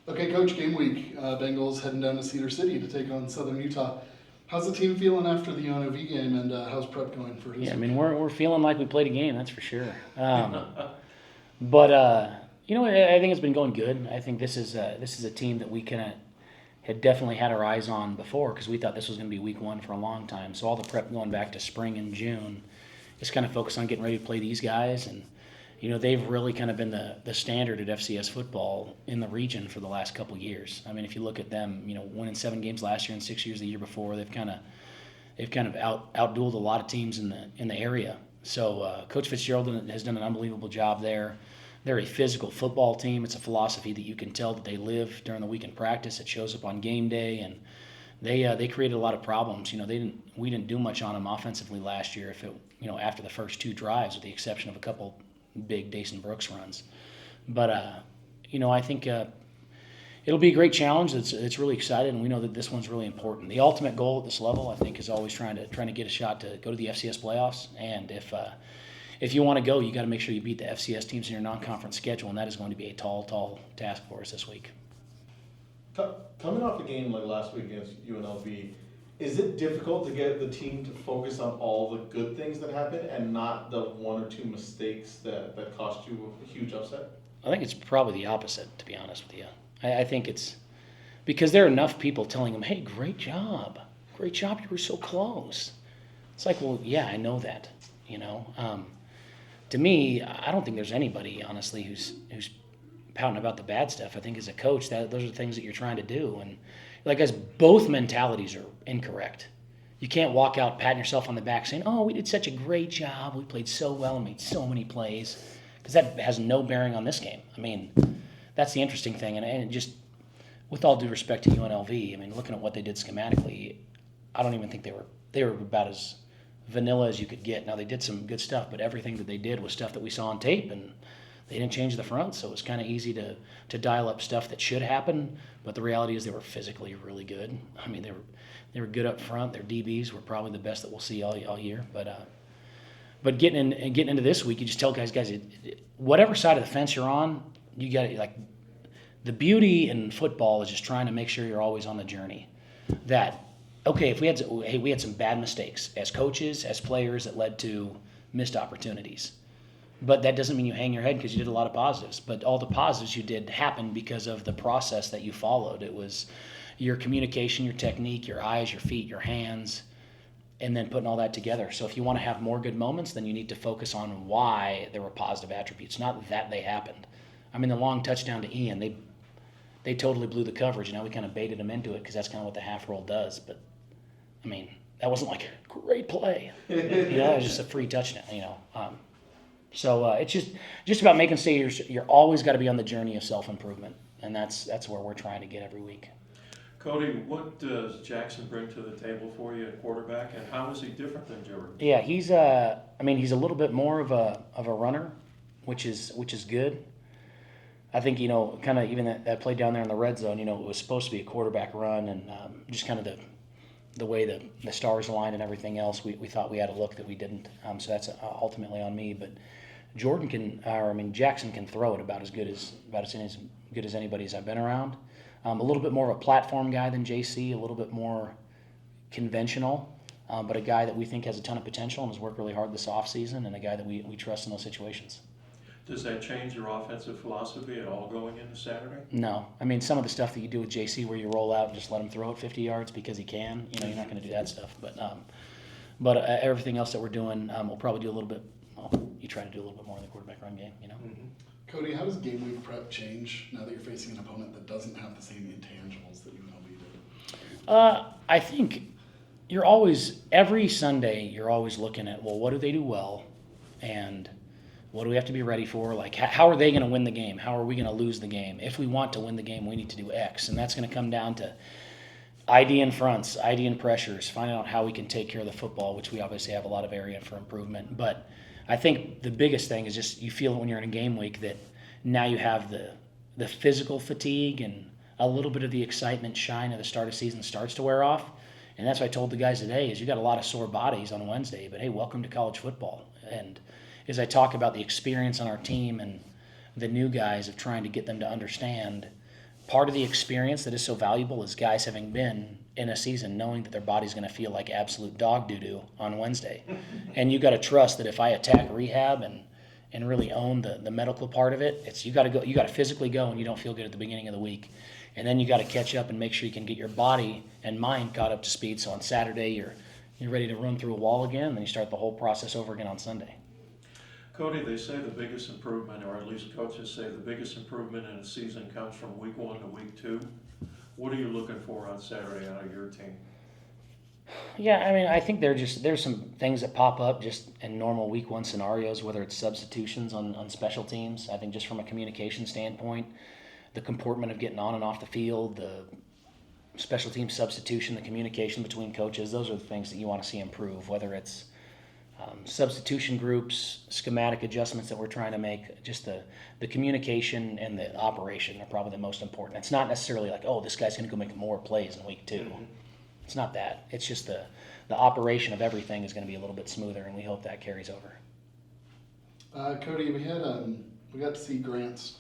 Okay, Coach, game week. Bengals heading down to Cedar City to take on Southern Utah. How's the team feeling after the UNLV game, and how's prep going for this Yeah, I week? mean we're feeling like we played a game, that's for sure. But I think it's been going good. I think this is a team that we kind of had definitely had our eyes on before because we thought this was going to be week one for a long time. So all the prep going back to spring and June is kind of focused on getting ready to play these guys, and they've really kind of been the standard at FCS football in the region for the last couple of years. I mean, if you look at them, winning 7 games last year and 6 years the year before, they've kind of outdueled a lot of teams in the area. So Coach Fitzgerald has done an unbelievable job there. They're a physical football team. It's a philosophy that you can tell that they live during the week in practice. It shows up on game day, and they created a lot of problems. We didn't do much on them offensively last year. After the first 2 drives, with the exception of a couple big Dason Brooks runs, but I think it'll be a great challenge. It's really exciting, and we know that this one's really important. The ultimate goal at this level, I think, is always trying to get a shot to go to the FCS playoffs. And if you want to go, you got to make sure you beat the FCS teams in your non-conference schedule, and that is going to be a tall task for us this week. Coming off a game like last week against UNLV, is it difficult to get the team to focus on all the good things that happened and not the one or two mistakes that cost you a huge upset? I think it's probably the opposite, to be honest with you. I think it's because there are enough people telling them, "Hey, great job, you were so close." It's like, well, yeah, I know that. To me, I don't think there's anybody, honestly, who's pouting about the bad stuff. I think as a coach, those are the things that you're trying to do, and like as both mentalities are incorrect. You can't walk out patting yourself on the back saying, "Oh, we did such a great job. We played so well and made so many plays," because that has no bearing on this game. I mean, that's the interesting thing, and just with all due respect to UNLV, I mean, looking at what they did schematically, I don't even think they were about as vanilla as you could get. Now they did some good stuff, but everything that they did was stuff that we saw on tape, and they didn't change the front, so it was kind of easy to dial up stuff that should happen. But the reality is they were physically really good. I mean, they were good up front. Their DBs were probably the best that we'll see all year. But getting into this week, you just tell guys, whatever side of the fence you're on, you got to like. The beauty in football is just trying to make sure you're always on the journey. That okay, if we had some bad mistakes as coaches, as players that led to missed opportunities. But that doesn't mean you hang your head because you did a lot of positives. But all the positives you did happened because of the process that you followed. It was your communication, your technique, your eyes, your feet, your hands, and then putting all that together. So if you want to have more good moments, then you need to focus on why there were positive attributes, not that they happened. I mean, the long touchdown to Ian, they totally blew the coverage. We kind of baited them into it because that's kind of what the half roll does. But, I mean, that wasn't like a great play. It was just a free touchdown, So it's just about making sure you're always got to be on the journey of self-improvement, and that's where we're trying to get every week. Cody, what does Jackson bring to the table for you at quarterback, and how is he different than Jordan? Yeah, he's a little bit more of a runner, which is good. I think kind of even that play down there in the red zone, it was supposed to be a quarterback run, and just kind of the way the stars aligned and everything else, we thought we had a look that we didn't. So that's ultimately on me, but. Jackson can throw it about as good as anybody's I've been around. A little bit more of a platform guy than JC, a little bit more conventional, but a guy that we think has a ton of potential and has worked really hard this offseason, and a guy that we trust in those situations. Does that change your offensive philosophy at all going into Saturday? No. Some of the stuff that you do with JC where you roll out and just let him throw it 50 yards because he can, you're not going to do that stuff. But everything else that we're doing, we'll probably do a little bit. You try to do a little bit more in the quarterback run game, Mm-hmm. Cody, how does game week prep change now that you're facing an opponent that doesn't have the same intangibles that UNLV did? I think you're always, every Sunday, you're always looking at, well, what do they do well? And what do we have to be ready for? Like, how are they going to win the game? How are we going to lose the game? If we want to win the game, we need to do X. And that's going to come down to ID in fronts, ID in pressures, finding out how we can take care of the football, which we obviously have a lot of area for improvement. But I think the biggest thing is just you feel it when you're in a game week that now you have the physical fatigue and a little bit of the excitement shine of the start of season starts to wear off. And that's what I told the guys today is you got a lot of sore bodies on Wednesday, but hey, welcome to college football. And as I talk about the experience on our team and the new guys of trying to get them to understand part of the experience that is so valuable is guys having been in a season knowing that their body's going to feel like absolute dog doo-doo on Wednesday. And you got to trust that if I attack rehab and really own the medical part of it, it's you got to physically go and you don't feel good at the beginning of the week. And then you got to catch up and make sure you can get your body and mind caught up to speed. So on Saturday you're ready to run through a wall again, and then you start the whole process over again on Sunday. Cody, they say the biggest improvement, or at least coaches say the biggest improvement in a season comes from week 1 to week 2. What are you looking for on Saturday out of your team? Yeah, I mean, I think there's some things that pop up just in normal week 1 scenarios, whether it's substitutions on special teams. I think just from a communication standpoint, the comportment of getting on and off the field, the special team substitution, the communication between coaches, those are the things that you want to see improve, whether it's substitution groups, schematic adjustments that we're trying to make, just the communication and the operation are probably the most important. It's not necessarily like, oh, this guy's going to go make more plays in week 2. Mm-hmm. It's not that. It's just the operation of everything is going to be a little bit smoother, and we hope that carries over. Cody, we got to see Grant's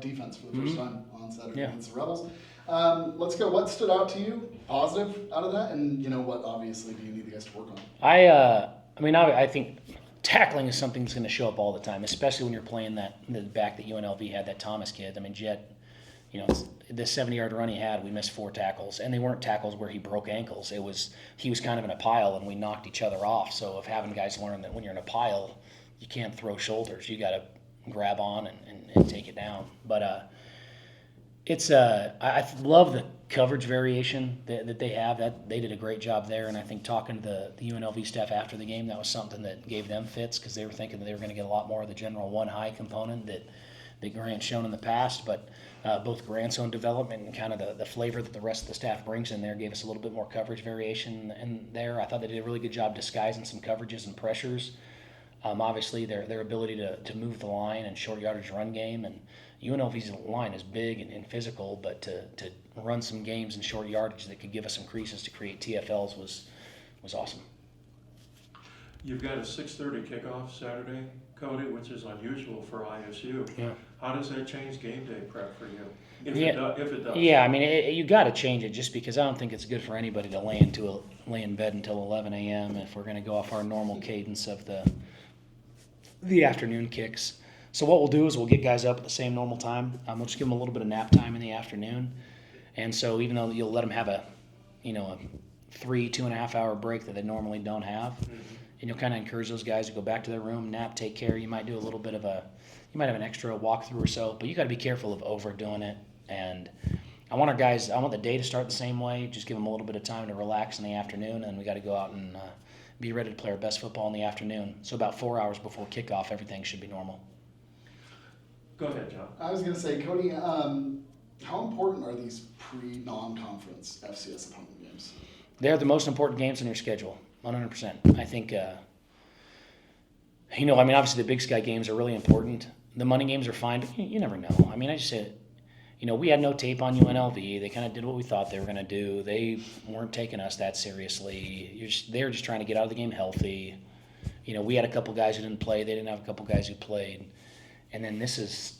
defense for the first time on Saturday against the Rebels. Let's go. What stood out to you, positive out of that, and what obviously do you need the guys to work on? I think tackling is something that's going to show up all the time, especially when you're playing the back that UNLV had, that Thomas kid. I mean, Jet, the 70-yard run he had, we missed 4 tackles, and they weren't tackles where he broke ankles. He was kind of in a pile, and we knocked each other off. So of having guys learn that when you're in a pile, you can't throw shoulders. You got to grab on and take it down. But I love the coverage variation that they have. That they did a great job there, and I think talking to the UNLV staff after the game, that was something that gave them fits because they were thinking that they were going to get a lot more of the general one high component that Grant's shown in the past. But both Grant's own development and kind of the flavor that the rest of the staff brings in there gave us a little bit more coverage variation in there. I thought they did a really good job disguising some coverages and pressures. Obviously, their ability to move the line and short yardage run game, and UNLV's line is big and physical, but to run some games in short yardage that could give us some creases to create TFLs was awesome. You've got a 6:30 kickoff Saturday, Cody, which is unusual for ISU. Yeah. How does that change game day prep for you? If it does. Yeah, I mean, you got to change it just because I don't think it's good for anybody to lay in bed until 11 a.m. if we're going to go off our normal cadence of the afternoon kicks. So what we'll do is we'll get guys up at the same normal time. We'll just give them a little bit of nap time in the afternoon. And so even though you'll let them have a 2.5 hour break that they normally don't have, and you'll kind of encourage those guys to go back to their room, nap, take care. You might do a little bit of you might have an extra walkthrough or so, but you got to be careful of overdoing it. And I want the day to start the same way, just give them a little bit of time to relax in the afternoon, and we got to go out and be ready to play our best football in the afternoon. So about 4 hours before kickoff, everything should be normal. Go ahead, John. I was going to say, Cody, how important are these non-conference FCS opponent games? They're the most important games in your schedule, 100%. I think, obviously the Big Sky games are really important. The money games are fine, but you never know. I mean, I just said, we had no tape on UNLV. They kind of did what we thought they were going to do. They weren't taking us that seriously. They were just trying to get out of the game healthy. We had a couple guys who didn't play. They didn't have a couple guys who played. And then this is,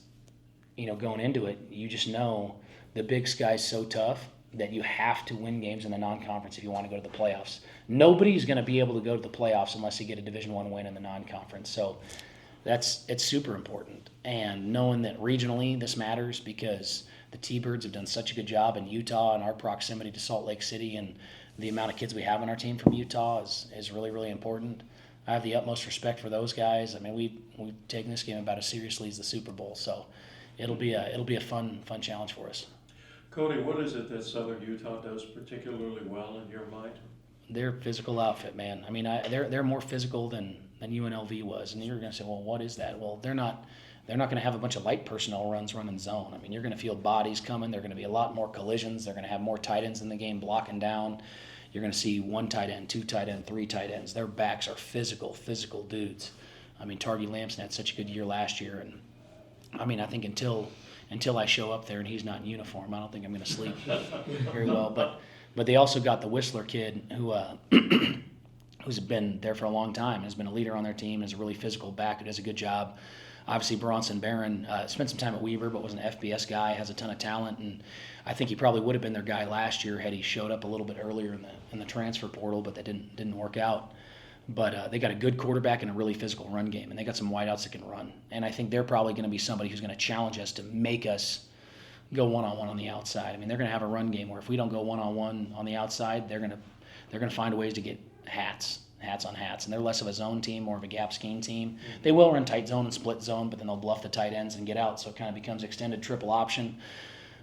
going into it, you just know the Big Sky's so tough that you have to win games in the non-conference if you want to go to the playoffs. Nobody's going to be able to go to the playoffs unless you get a Division I win in the non-conference. So it's super important. And knowing that regionally this matters because the T-Birds have done such a good job in Utah and our proximity to Salt Lake City and the amount of kids we have on our team from Utah is really, really important. I have the utmost respect for those guys. I mean, we've taken this game about as seriously as the Super Bowl, so it'll be a fun challenge for us. Cody, what is it that Southern Utah does particularly well in your mind? Their physical outfit, man. I mean, they're more physical than UNLV was, and you're going to say, well, what is that? Well, they're not going to have a bunch of light personnel running zone. I mean, you're going to feel bodies coming. There are going to be a lot more collisions. They're going to have more tight ends in the game blocking down. You're going to see 1 tight end, 2 tight end, 3 tight ends. Their backs are physical dudes. I mean, Targy Lamson had such a good year last year, and I mean, I think until I show up there and he's not in uniform, I don't think I'm going to sleep very well. But they also got the Whistler kid who who's been there for a long time, has been a leader on their team, is a really physical back who does a good job. obviously Bronson Barron spent some time at Weber, but was an FBS guy, has a ton of talent, and I think he probably would have been their guy last year had he showed up a little bit earlier in the transfer portal, but that didn't work out. But they got a good quarterback and a really physical run game, and they got some wideouts that can run. And I think they're probably going to be somebody who's going to challenge us to make us go one-on-one on the outside. I mean, they're going to have a run game where if we don't go one-on-one on the outside, they're going to find ways to get hats on hats. And they're less of a zone team, more of a gap scheme team. They will run tight zone and split zone, but then they'll bluff the tight ends and get out, so it kind of becomes extended triple option.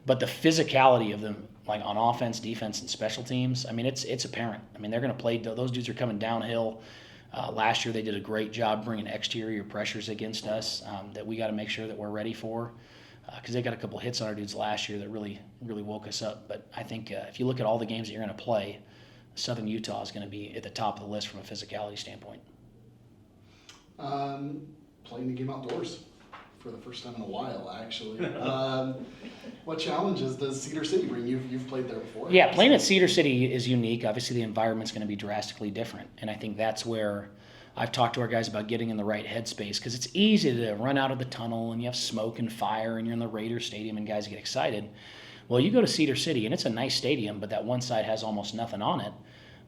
But the physicality of them, like on offense, defense, and special teams, I mean, it's apparent. I mean, they're going to play. Those dudes are coming downhill. Last year they did a great job bringing exterior pressures against us that we got to make sure that we're ready for, because they got a couple hits on our dudes last year that really woke us up. But I think if you look at all the games that you're going to play, Southern Utah is going to be at the top of the list from a physicality standpoint. Playing the game outdoors for the first time in a while, actually. What challenges does Cedar City bring? You've played there before. Yeah, playing at Cedar City is unique. Obviously, the environment's going to be drastically different, and I think that's where I've talked to our guys about getting in the right headspace, because it's easy to run out of the tunnel and you have smoke and fire and you're in the Raiders Stadium and guys get excited. Well, you go to Cedar City and it's a nice stadium, but that one side has almost nothing on it.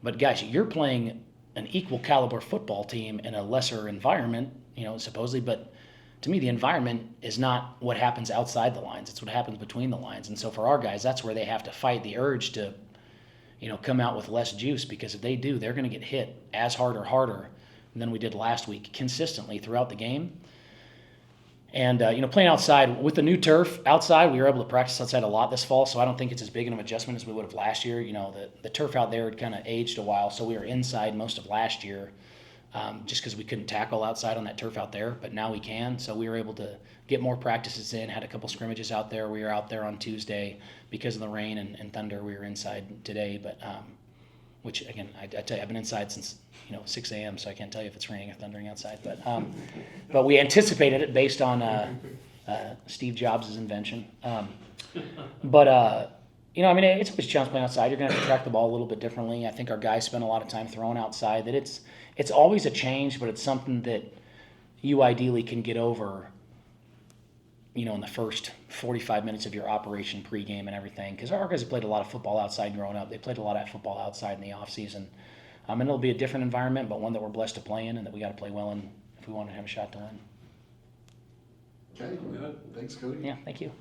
But guys, you're playing an equal caliber football team in a lesser environment, supposedly, but to me, the environment is not what happens outside the lines. It's what happens between the lines. And so for our guys, that's where they have to fight the urge to, come out with less juice, because if they do, they're going to get hit as hard or harder than we did last week consistently throughout the game. And, playing outside with the new turf outside, we were able to practice outside a lot this fall, so I don't think it's as big an adjustment as we would have last year. The turf out there had kind of aged a while, so we were inside most of last year. Just because we couldn't tackle outside on that turf out there, but now we can. So we were able to get more practices in, had a couple scrimmages out there. We were out there on Tuesday because of the rain and thunder. We were inside today, but which, again, I tell you, I've been inside since 6 a.m., so I can't tell you if it's raining or thundering outside. But we anticipated it based on Steve Jobs' invention. It's always a challenge playing outside. You're going to have to track the ball a little bit differently. I think our guys spend a lot of time throwing outside. That it's always a change, but it's something that you ideally can get over, in the first 45 minutes of your operation pregame and everything. Because our guys have played a lot of football outside growing up. They played a lot of football outside in the offseason. And it'll be a different environment, but one that we're blessed to play in and that we got to play well in if we want to have a shot to win. Okay, good. Thanks, Cody. Yeah, thank you.